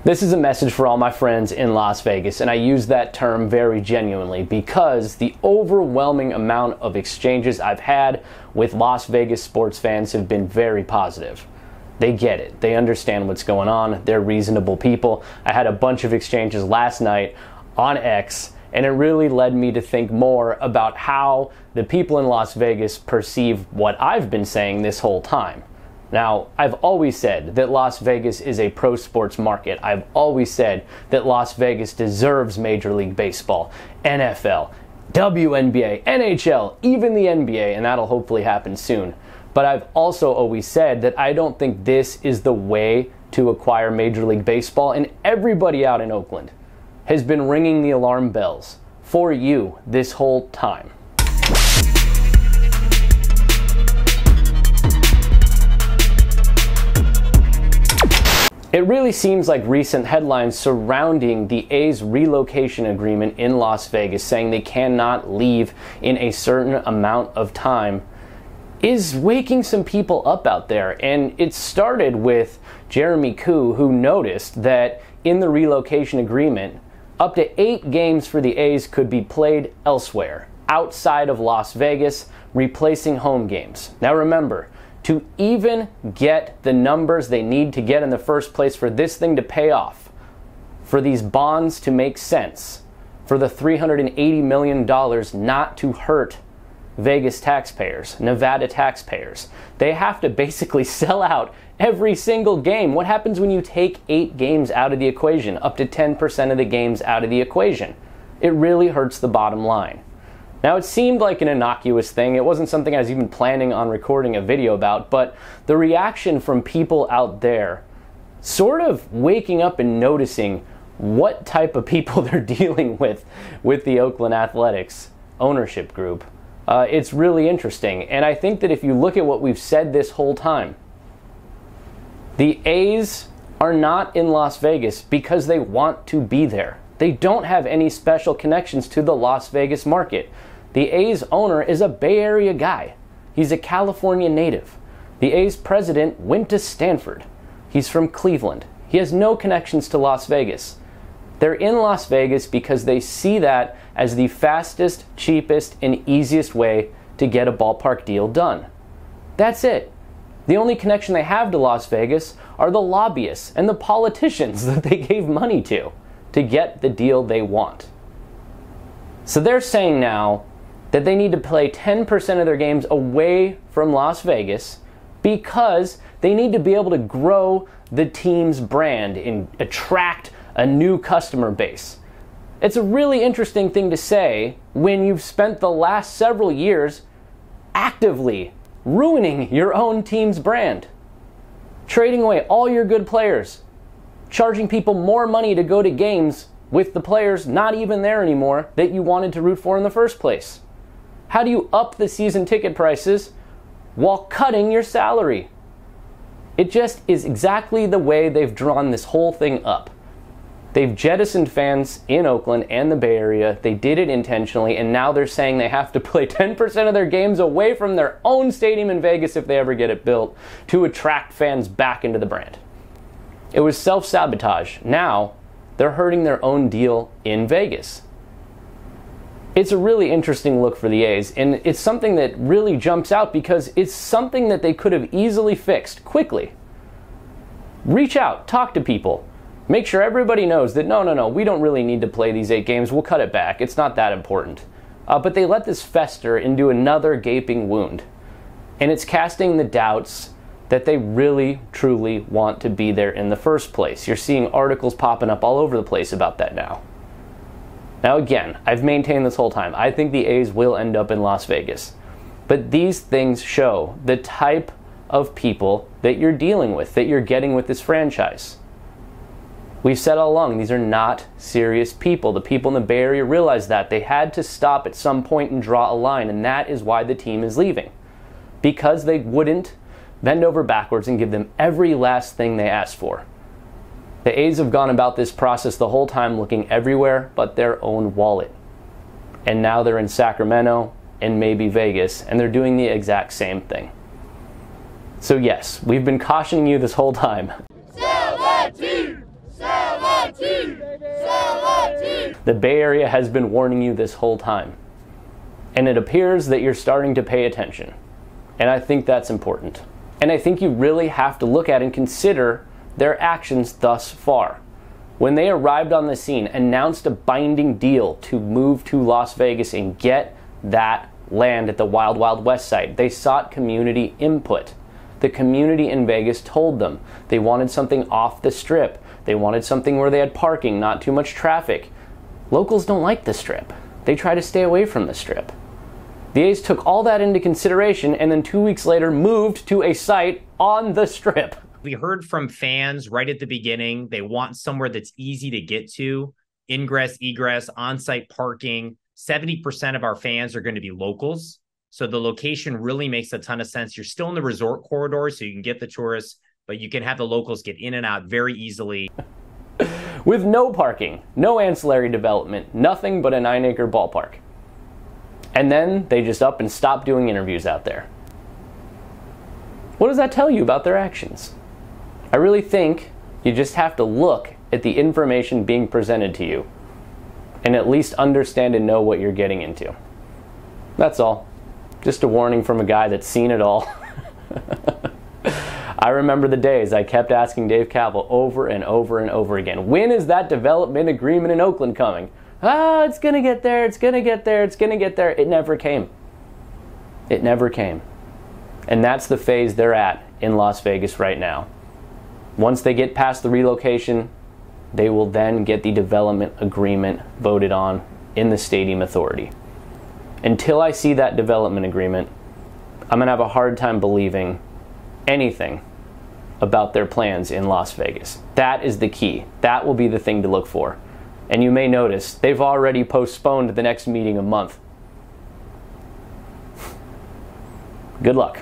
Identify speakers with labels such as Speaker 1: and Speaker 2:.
Speaker 1: This is a message for all my friends in Las Vegas, and I use that term very genuinely because the overwhelming amount of exchanges I've had with Las Vegas sports fans have been very positive. They get it. They understand what's going on. They're reasonable people. I had a bunch of exchanges last night on X, and it really led me to think more about how the people in Las Vegas perceive what I've been saying this whole time. Now, I've always said that Las Vegas is a pro sports market. I've always said that Las Vegas deserves Major League Baseball, NFL, WNBA, NHL, even the NBA, and that'll hopefully happen soon. But I've also always said that I don't think this is the way to acquire Major League Baseball, and everybody out in Oakland has been ringing the alarm bells for you this whole time. It really seems like recent headlines surrounding the A's relocation agreement in Las Vegas, saying they cannot leave in a certain amount of time, is waking some people up out there. And it started with Jeremy Koo, who noticed that in the relocation agreement, up to 8 games for the A's could be played elsewhere, outside of Las Vegas, replacing home games. Now remember, to even get the numbers they need to get in the first place for this thing to pay off, for these bonds to make sense, for the $380 million not to hurt Vegas taxpayers, Nevada taxpayers, they have to basically sell out every single game. What happens when you take 8 games out of the equation, up to 10% of the games out of the equation? It really hurts the bottom line. Now, it seemed like an innocuous thing. It wasn't something I was even planning on recording a video about, but the reaction from people out there sort of waking up and noticing what type of people they're dealing with the Oakland Athletics ownership group. It's really interesting. And I think that if you look at what we've said this whole time, the A's are not in Las Vegas because they want to be there. They don't have any special connections to the Las Vegas market. The A's owner is a Bay Area guy. He's a California native. The A's president went to Stanford. He's from Cleveland. He has no connections to Las Vegas. They're in Las Vegas because they see that as the fastest, cheapest, and easiest way to get a ballpark deal done. That's it. The only connection they have to Las Vegas are the lobbyists and the politicians that they gave money to get the deal they want. So they're saying now that they need to play 10% of their games away from Las Vegas because they need to be able to grow the team's brand and attract a new customer base. It's a really interesting thing to say when you've spent the last several years actively ruining your own team's brand, trading away all your good players, charging people more money to go to games with the players not even there anymore that you wanted to root for in the first place. How do you up the season ticket prices while cutting your salary? It just is exactly the way they've drawn this whole thing up. They've jettisoned fans in Oakland and the Bay Area. They did it intentionally, and now they're saying they have to play 10% of their games away from their own stadium in Vegas if they ever get it built to attract fans back into the brand. It was self-sabotage. Now they're hurting their own deal in Vegas. It's a really interesting look for the A's, and it's something that really jumps out because it's something that they could have easily fixed quickly. Reach out, talk to people. Make sure everybody knows that no, we don't really need to play these 8 games. We'll cut it back. It's not that important. But they let this fester into another gaping wound. And it's casting the doubts that they really, truly want to be there in the first place. You're seeing articles popping up all over the place about that now. Now again, I've maintained this whole time, I think the A's will end up in Las Vegas. But these things show the type of people that you're dealing with, that you're getting with this franchise. We've said all along, these are not serious people. The people in the Bay Area realized that. They had to stop at some point and draw a line, and that is why the team is leaving. Because they wouldn't bend over backwards and give them every last thing they asked for. The A's have gone about this process the whole time looking everywhere but their own wallet. And now they're in Sacramento and maybe Vegas, and they're doing the exact same thing. So yes, we've been cautioning you this whole time.
Speaker 2: SABOTAGE!
Speaker 1: The Bay Area has been warning you this whole time. And it appears that you're starting to pay attention. And I think that's important. And I think you really have to look at and consider their actions thus far. When they arrived on the scene, announced a binding deal to move to Las Vegas and get that land at the Wild Wild West site, they sought community input. The community in Vegas told them they wanted something off the strip. They wanted something where they had parking, not too much traffic. Locals don't like the strip. They try to stay away from the strip. The A's took all that into consideration and then 2 weeks later moved to a site on the strip.
Speaker 2: We heard from fans right at the beginning. They want somewhere that's easy to get to, ingress, egress, on-site parking. 70% of our fans are going to be locals. So the location really makes a ton of sense. You're still in the resort corridor, so you can get the tourists, but you can have the locals get in and out very easily.
Speaker 1: With no parking, no ancillary development, nothing but a 9-acre ballpark. And then they just up and stop doing interviews out there. What does that tell you about their actions? I really think you just have to look at the information being presented to you and at least understand and know what you're getting into. That's all. Just a warning from a guy that's seen it all. I remember the days I kept asking Dave Kaval over and over and over again, when is that development agreement in Oakland coming? It's gonna get there, it's gonna get there, it's gonna get there. It never came. It never came. And that's the phase they're at in Las Vegas right now. Once they get past the relocation, they will then get the development agreement voted on in the Stadium Authority. Until I see that development agreement, I'm going to have a hard time believing anything about their plans in Las Vegas. That is the key. That will be the thing to look for. And you may notice they've already postponed the next meeting a month. Good luck.